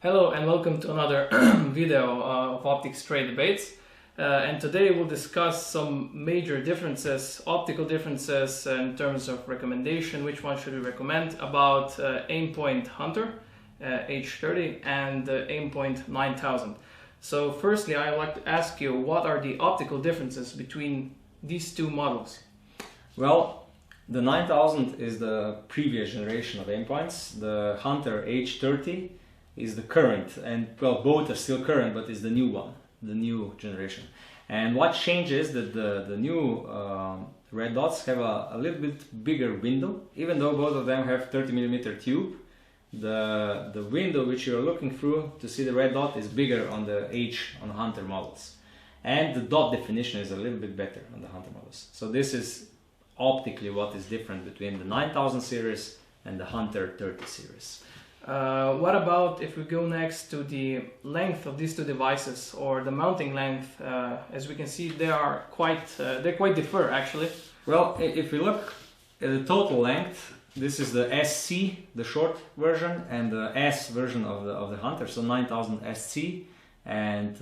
Hello and welcome to another video of Optics Trade Debates. And today we'll discuss some major differences, optical differences in terms of recommendation, which one should we recommend, about Aimpoint Hunter H30 and Aimpoint 9000. So firstly, I'd like to ask you, what are the optical differences between these two models? Well, the 9000 is the previous generation of Aimpoints. The Hunter H30 is the current, and well, both are still current, but it's the new one, the new generation. And what changes is that the new red dots have a little bit bigger window. Even though both of them have 30mm tube, the window which you're looking through to see the red dot is bigger on the Hunter models. And the dot definition is a little bit better on the Hunter models. So this is optically what is different between the 9000 series and the Hunter 30 series. What about if we go next to the length of these two devices, or the mounting length? As we can see, they quite differ actually. Well, if we look at the total length, this is the SC, the short version, and the S version of the Hunter. So 9000 SC and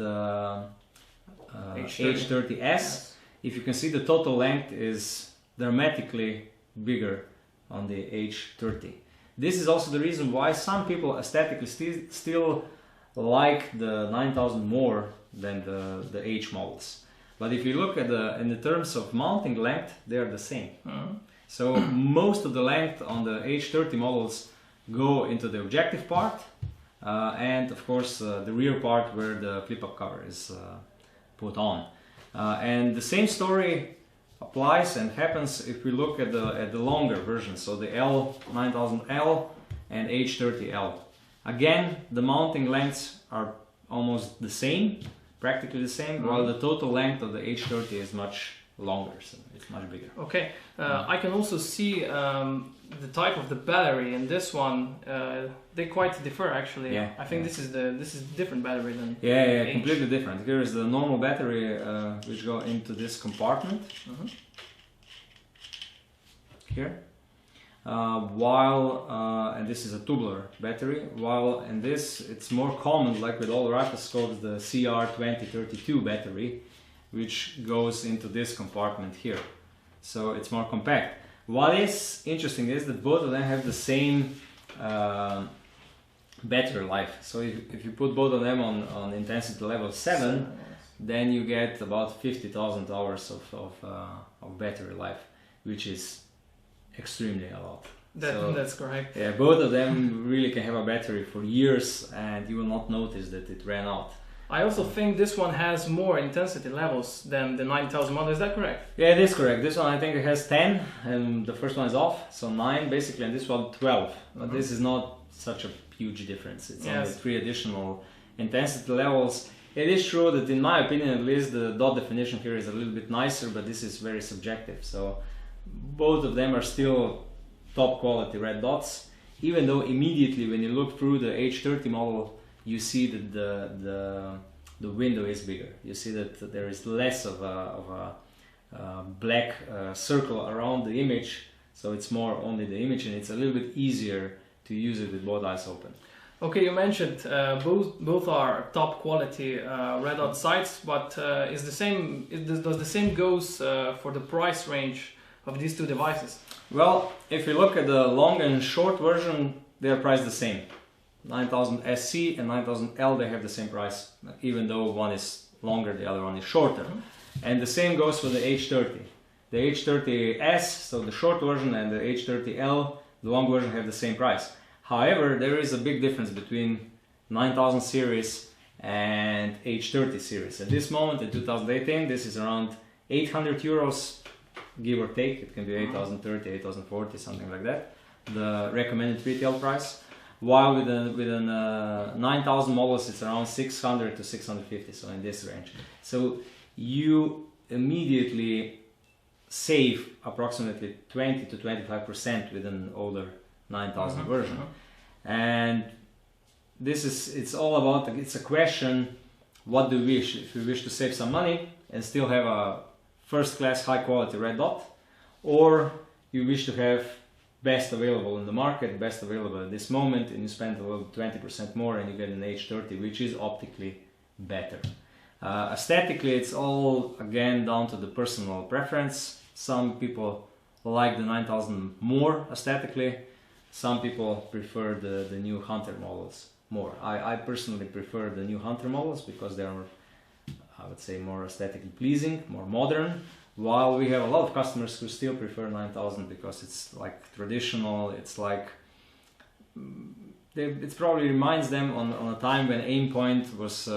H30S. Yes. If you can see, the total length is dramatically bigger on the H30. This is also the reason why some people aesthetically still like the 9000 more than the H models. But if you look at in the terms of mounting length, they are the same. So most of the length on the H30 models go into the objective part, and of course the rear part where the flip-up cover is put on. And the same story applies and happens if we look at the longer version, so the L9000L and H30L. Again, the mounting lengths are almost the same, practically the same, while the total length of the H30 is much longer, so it's much bigger. Okay, I can also see the type of the battery in this one. They quite differ actually. Yeah, I think this is different battery than H. Completely different. Here is the normal battery which go into this compartment. Here, and this is a tubular battery, while in this it's more common, like with all riflescopes, the CR2032 battery, which goes into this compartment here. So it's more compact. What is interesting is that both of them have the same battery life. So if you put both of them on intensity level 7, then you get about 50,000 hours of battery life, which is extremely a lot. That's correct. Yeah, both of them really can have a battery for years and you will not notice that it ran out. I also think this one has more intensity levels than the 9000 model, is that correct? Yeah, it is correct. This one I think it has 10 and the first one is off, so 9 basically, and this one 12. But this is not such a huge difference. It's only 3 additional intensity levels. It is true that in my opinion at least the dot definition here is a little bit nicer, but this is very subjective. So both of them are still top quality red dots, even though immediately when you look through the H30 model you see that the window is bigger. You see that there is less of a black circle around the image, so it's more only the image, and it's a little bit easier to use it with both eyes open. Okay, you mentioned both are top quality red dot sights, but does the same goes for the price range of these two devices? Well, if you look at the long and short version, they are priced the same. 9000 SC and 9000L, they have the same price, even though one is longer, the other one is shorter. And the same goes for the H30. The H30S, so the short version, and the H30L, the long version, have the same price. However, there is a big difference between 9000 series and H30 series. At this moment, in 2018, this is around 800 euros, give or take. It can be 8030, 8040, something like that, the recommended retail price. While with a 9000 models, it's around 600 to 650, so in this range. So you immediately save approximately 20 to 25% with an older 9000 version. And it's all about, it's a question, what do we wish? If we wish to save some money and still have a first-class high-quality red dot, or you wish to have best available in the market, best available at this moment, and you spend a little 20% more and you get an H30, which is optically better. Aesthetically, it's all again down to the personal preference. Some people like the 9000 more aesthetically, some people prefer the new Hunter models more. I personally prefer the new Hunter models because they are, I would say, more aesthetically pleasing, more modern, while we have a lot of customers who still prefer 9000 because it's like traditional, it's like it probably reminds them on a time when Aimpoint was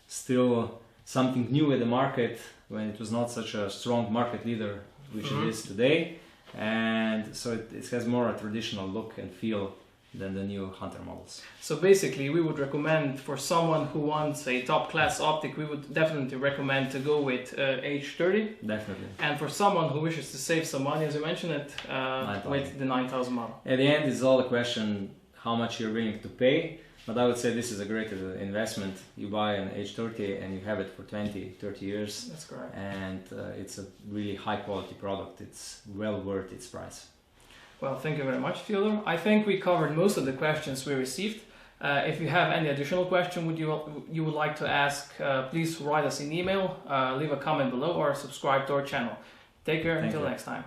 still something new in the market, when it was not such a strong market leader which it is today, and so it has more a traditional look and feel than the new Hunter models. So basically, we would recommend for someone who wants a top class optic, we would definitely recommend to go with H30. Definitely. And for someone who wishes to save some money, as you mentioned it, with the 9000 model. At the end, it's all a question how much you're willing to pay. But I would say this is a great investment. You buy an H30 and you have it for 20, 30 years. That's correct. And it's a really high quality product. It's well worth its price. Well, thank you very much, Fyodor. I think we covered most of the questions we received. If you have any additional question you would like to ask, please write us an email, leave a comment below, or subscribe to our channel. Take care until next time.